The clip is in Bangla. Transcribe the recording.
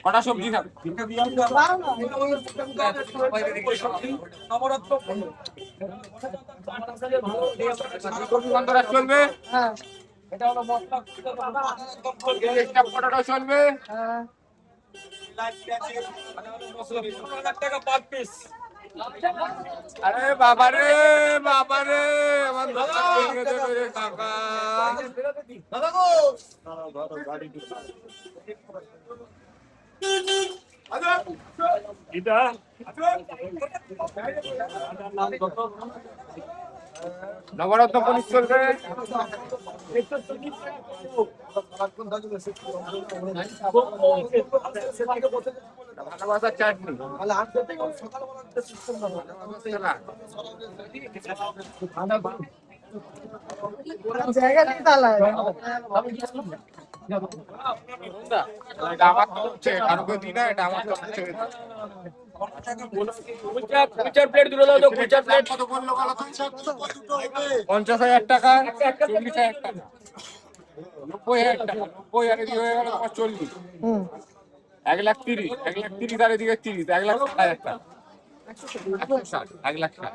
কটা সবজি খাবে? চলবে, এটা হলো মশলা পটাটো চলবে। টাকা পার পিস। আরে বাবারে বাবারে, আমার দোকান ভেঙে দেবে রে কাকা। দাদা গো এটা নবরত্ন পনির চলবে। ভালোবাসার চাটনি, জায়গা নেই তাহলে এটা আমার তো হচ্ছে, কারোকে দিই না, এটা আমার তো হচ্ছে। প্লেট দুটো দাও তো, কুলচার প্লেট কত বললো বলো তো? 50,000 টাকা, 40,000 টাকা, 90,000 টাকা, 90,000 এদিকে হয়ে গেল তোমার 40, 1,30,000, 1,30,000 আর এদিকে 30, 1,60,000 টাকা, 160, 1,60,000।